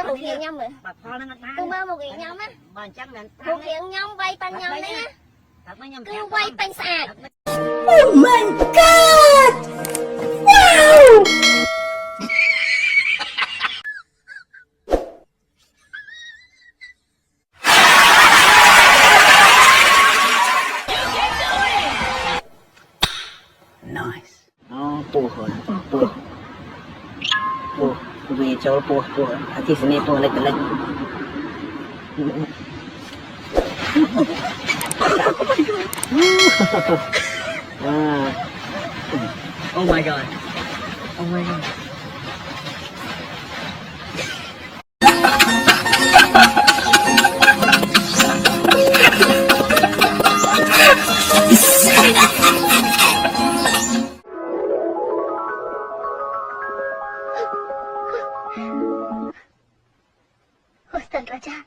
mơ một kiện nhom rồi tôi mơ một kiện nhom á một kiện nhom quay pan nhom đấy á cứ quay pan sạc. Oh my god wow nice puh vì cho puh hati sini puh lagi oh my god Ustaz Raja.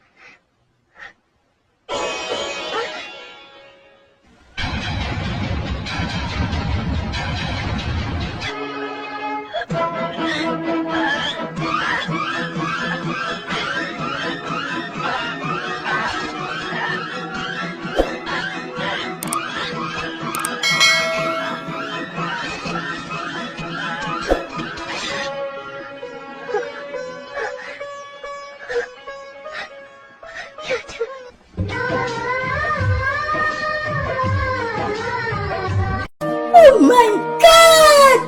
oh my god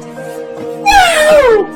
wow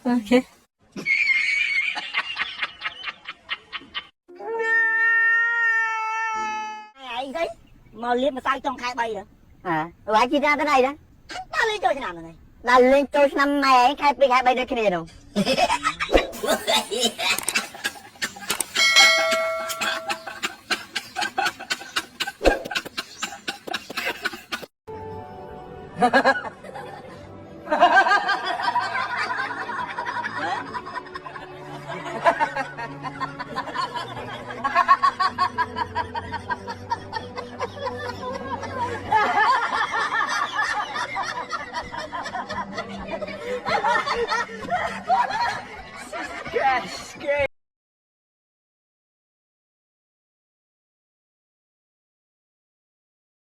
Okay. Ai đấy mà liếc mà tay trong khai bay rồi rồi ai chia ra tới đây đó ta lên chơi thế nào này là lên chơi năm này khai bay được cái này đâu ha ha